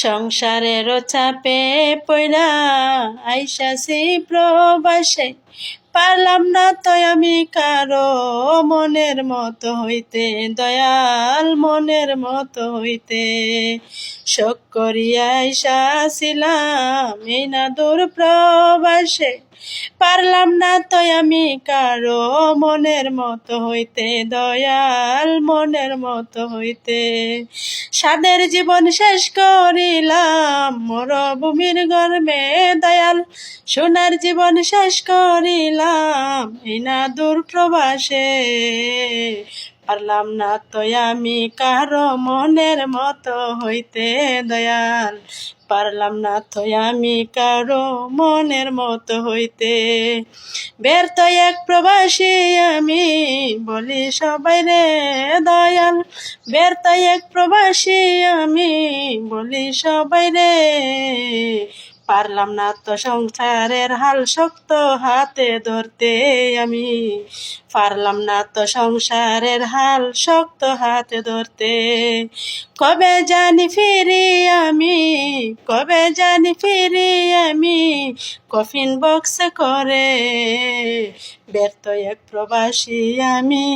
সংসারের চাপে পইড়া আইসাছি প্রবাসে, পারলাম না তো আমি কারো মনের মতো হইতে, দয়াল মনের মতো হইতে। শোক করিয়া আইসাছিলাম এই না দূর প্রবাসে, পারলাম না তো আমি কারো মনের মতো হইতে, দয়াল মনের মতো হইতে। সাদের জীবন শেষ করিলাম মরুভূমির গর্ভে, দয়াল সোনার জীবন শেষ করিলাম এই না দূর প্রবাসে। পারলাম না তো আমি কারো মনের মতো হইতে, দয়াল পারলাম না তো আমি কারো মনের মতো হইতে। ব্যর্থ এক প্রবাসী আমি বলি সবাই রে, দয়াল ব্যর্থ এক প্রবাসী আমি বলি সবাই রে। পারলাম না তো সংসারের হাল শক্ত হাতে ধরতে আমি, পারলাম না তো সংসারের হাল শক্ত হাতে ধরতে। কবে জানি ফিরি আমি, কবে জানি ফিরি আমি কফিন বক্সে করে, ব্যর্থ এক প্রবাসী আমি।